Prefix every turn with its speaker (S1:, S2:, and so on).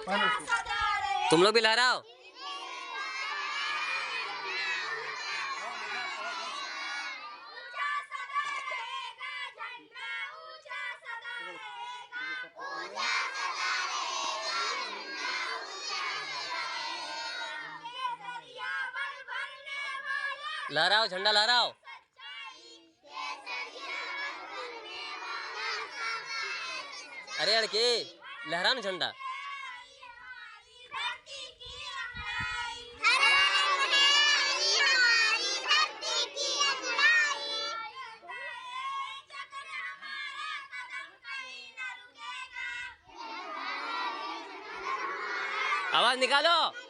S1: तुम लोग भी लहराओ। लहराओ झंडा लहराओ। अरे लड़के लहराओ ना झंडा। आवाज निकालो।